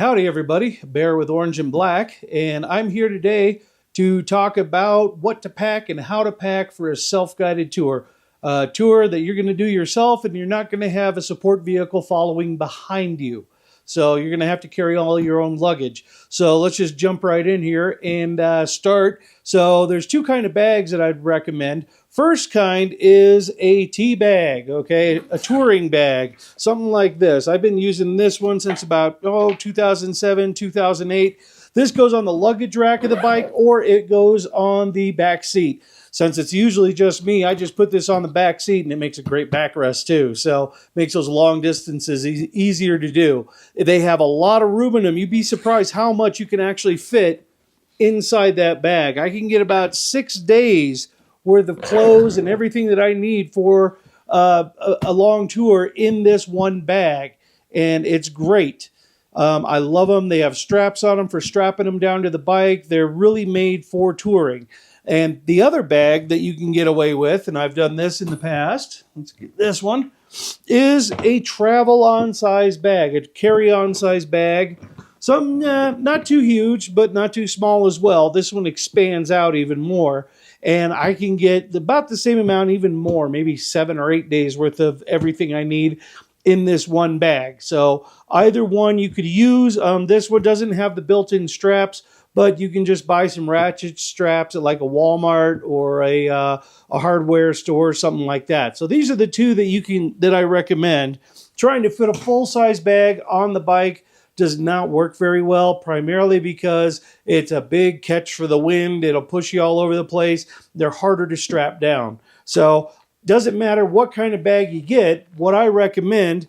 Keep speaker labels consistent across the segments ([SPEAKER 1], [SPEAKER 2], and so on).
[SPEAKER 1] Howdy, everybody. Bear with Orange and Black, and I'm here today to talk about what to pack and how to pack for a self-guided tour. A tour that you're going to do yourself, and you're not going to have a support vehicle following behind you. So you're going to have to carry all your own luggage. So let's just jump right in here and start. So there's two kind of bags that I'd recommend. First kind is a tea bag, okay, a touring bag, something like this. I've been using this one since about 2007, 2008. This goes on the luggage rack of the bike, or it goes on the back seat. Since it's usually just me, I just put this on the back seat, and it makes a great backrest too. So makes those long distances easier to do. They have a lot of room in them. You'd be surprised how much you can actually fit inside that bag. I can get about 6 days worth of clothes and everything that I need for a long tour in this one bag, and it's great. I love them. They have straps on them for strapping them down to the bike. They're really made for touring. And the other bag that you can get away with, and I've done this in the past, let's get this one, is a travel-on size bag, a carry-on size bag. Some not too huge, but not too small as well. This one expands out even more. And I can get about the same amount, even more, maybe 7 or 8 days worth of everything I need in this one bag. So either one you could use. This one doesn't have the built-in straps, but you can just buy some ratchet straps at like a Walmart or a hardware store or something like that. So these are the two that I recommend. Trying to fit a full-size bag on the bike does not work very well, primarily because it's a big catch for the wind. It'll push you all over the place. They're harder to strap down. So doesn't matter what kind of bag you get. What I recommend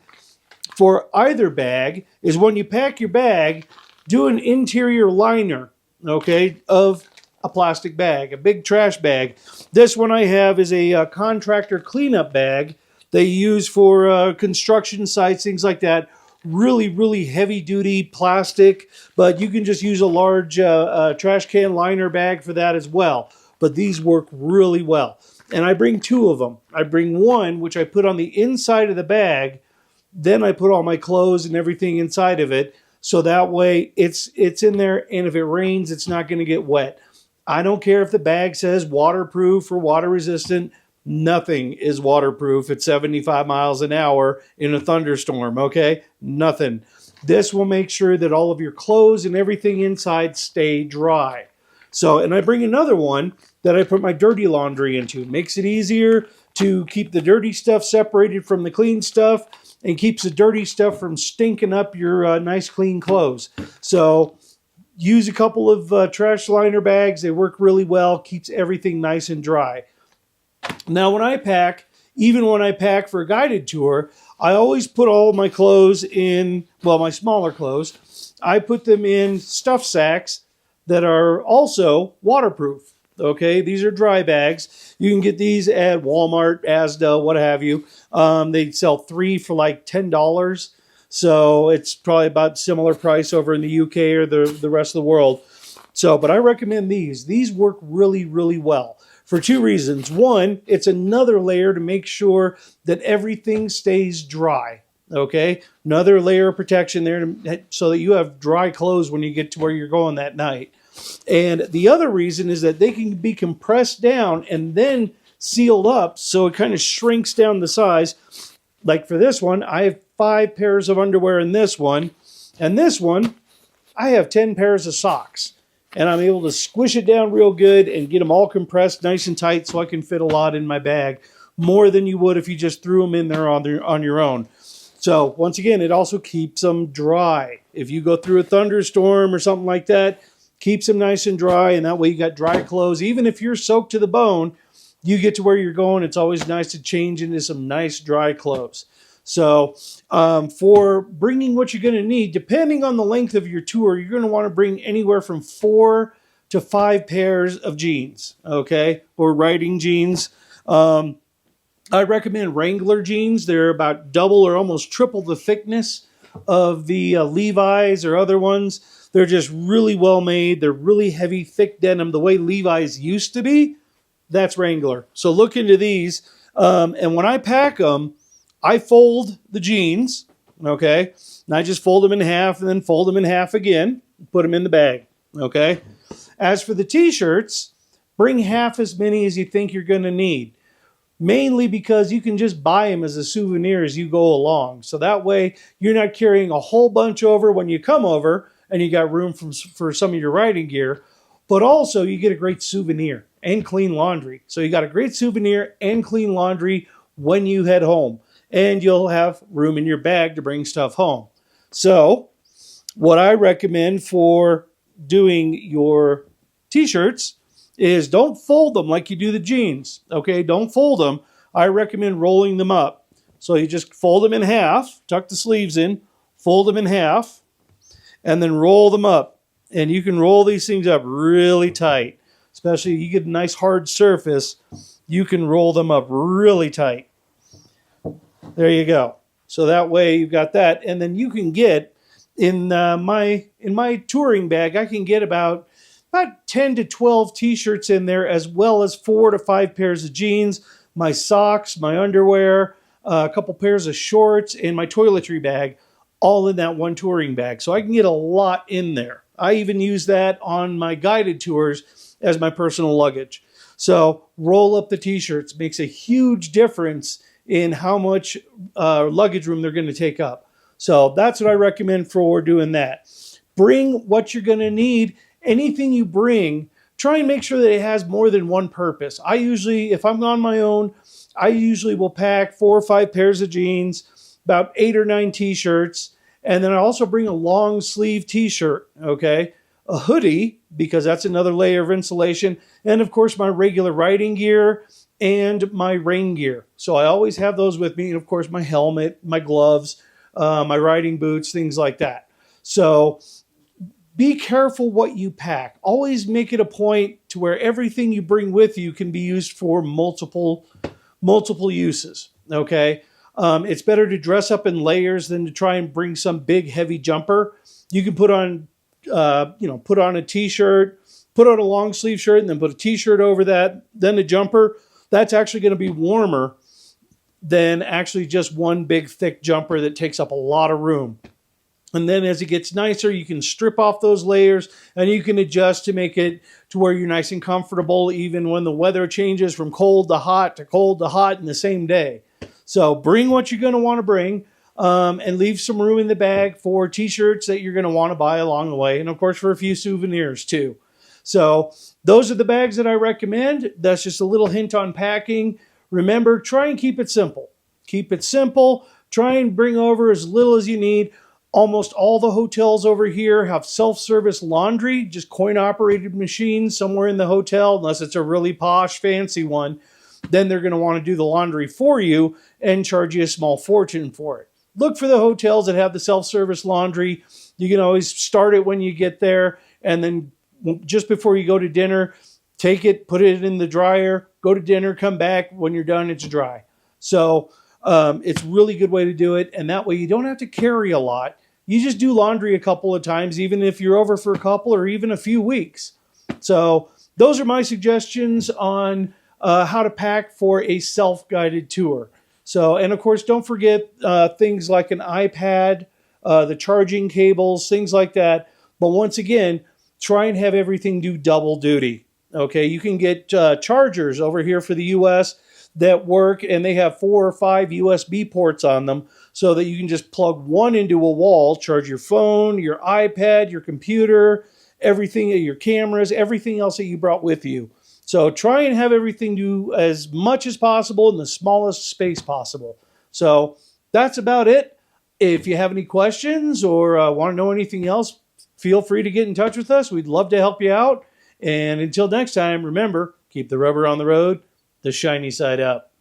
[SPEAKER 1] for either bag is when you pack your bag, do an interior liner, okay, of a plastic bag, a big trash bag. This one I have is a contractor cleanup bag they use for construction sites, things like that. Really, really heavy-duty plastic, but you can just use a large trash can liner bag for that as well. But these work really well. And I bring two of them. I bring one, which I put on the inside of the bag. Then I put all my clothes and everything inside of it. So that way it's in there, and if it rains, it's not going to get wet. I don't care if the bag says waterproof or water resistant. Nothing is waterproof at 75 miles an hour in a thunderstorm, okay? Nothing. This will make sure that all of your clothes and everything inside stay dry. So, and I bring another one that I put my dirty laundry into. Makes it easier to keep the dirty stuff separated from the clean stuff, and keeps the dirty stuff from stinking up your nice clean clothes. So use a couple of trash liner bags. They work really well. Keeps everything nice and dry. Now when I pack, even when I pack for a guided tour, I always put all my clothes in, well, my smaller clothes, I put them in stuff sacks that are also waterproof. Okay, these are dry bags. You can get these at Walmart, Asda, what have you. They sell 3 for like $10. So it's probably about similar price over in the UK or the rest of the world. So, but I recommend these. These work really, really well for two reasons. One, it's another layer to make sure that everything stays dry. Okay, another layer of protection there so that you have dry clothes when you get to where you're going that night. And the other reason is that they can be compressed down and then sealed up, so it kind of shrinks down the size. Like for this one, I have 5 pairs of underwear in this one, and this one, I have 10 pairs of socks. And I'm able to squish it down real good and get them all compressed nice and tight so I can fit a lot in my bag, more than you would if you just threw them in there on your own. So once again, it also keeps them dry. If you go through a thunderstorm or something like that, keeps them nice and dry, and that way you got dry clothes. Even if you're soaked to the bone, you get to where you're going. It's always nice to change into some nice dry clothes. So for bringing what you're going to need, depending on the length of your tour, you're going to want to bring anywhere from 4 to 5 pairs of jeans, okay, or riding jeans. I recommend Wrangler jeans. They're about double or almost triple the thickness of the Levi's or other ones. They're just really well made. They're really heavy, thick denim. The way Levi's used to be, that's Wrangler. So look into these. And when I pack them, I fold the jeans, okay? And I just fold them in half and then fold them in half again, put them in the bag, okay? As for the t-shirts, bring half as many as you think you're going to need. Mainly because you can just buy them as a souvenir as you go along. So that way you're not carrying a whole bunch over when you come over and you got room for some of your riding gear. But also you get a great souvenir and clean laundry. So you got a great souvenir and clean laundry when you head home. And you'll have room in your bag to bring stuff home. So what I recommend for doing your t-shirts is don't fold them like you do the jeans. Okay, don't fold them. I recommend rolling them up. So you just fold them in half, tuck the sleeves in, fold them in half, and then roll them up. And you can roll these things up really tight. Especially if you get a nice hard surface, you can roll them up really tight. There you go. So that way you've got that. And then you can get, in my touring bag, I can get about 10 to 12 t-shirts in there, as well as 4 to 5 pairs of jeans, my socks, my underwear, a couple pairs of shorts, and my toiletry bag, all in that one touring bag. So I can get a lot in there. I even use that on my guided tours as my personal luggage. So roll up the t-shirts makes a huge difference in how much luggage room they're going to take up. So that's what I recommend for doing that. Bring what you're going to need. Anything you bring, try and make sure that it has more than one purpose. I usually, if I'm on my own, I usually will pack 4 or 5 pairs of jeans, about 8 or 9 t-shirts, and then I also bring a long sleeve t-shirt, okay? A hoodie, because that's another layer of insulation, and of course my regular riding gear and my rain gear. So I always have those with me, and of course my helmet, my gloves, my riding boots, things like that. So be careful what you pack. Always make it a point to where everything you bring with you can be used for multiple uses, okay? It's better to dress up in layers than to try and bring some big, heavy jumper. You can put on a t-shirt, put on a long sleeve shirt, and then put a t-shirt over that, then a jumper. That's actually going to be warmer than actually just one big, thick jumper that takes up a lot of room. And then as it gets nicer, you can strip off those layers and you can adjust to make it to where you're nice and comfortable even when the weather changes from cold to hot in the same day. So bring what you're going to want to bring and leave some room in the bag for t-shirts that you're going to want to buy along the way. And of course for a few souvenirs too. So those are the bags that I recommend. That's just a little hint on packing. Remember, try and keep it simple. Keep it simple. Try and bring over as little as you need. Almost all the hotels over here have self-service laundry, just coin-operated machines somewhere in the hotel, unless it's a really posh, fancy one. Then they're going to want to do the laundry for you and charge you a small fortune for it. Look for the hotels that have the self-service laundry. You can always start it when you get there, and then just before you go to dinner, take it, put it in the dryer, go to dinner, come back. When you're done, it's dry. So it's a really good way to do it, and that way you don't have to carry a lot. You just do laundry a couple of times, even if you're over for a couple or even a few weeks. So those are my suggestions on how to pack for a self-guided tour. So, and of course, don't forget things like an iPad, the charging cables, things like that. But once again, try and have everything do double duty. Okay, you can get chargers over here for the US that work, and they have 4 or 5 USB ports on them so that you can just plug one into a wall, charge your phone, your iPad, your computer, everything, your cameras, everything else that you brought with you. So try and have everything do as much as possible in the smallest space possible. So that's about it. If you have any questions or want to know anything else, feel free to get in touch with us. We'd love to help you out. And until next time, remember, keep the rubber on the road, the shiny side up.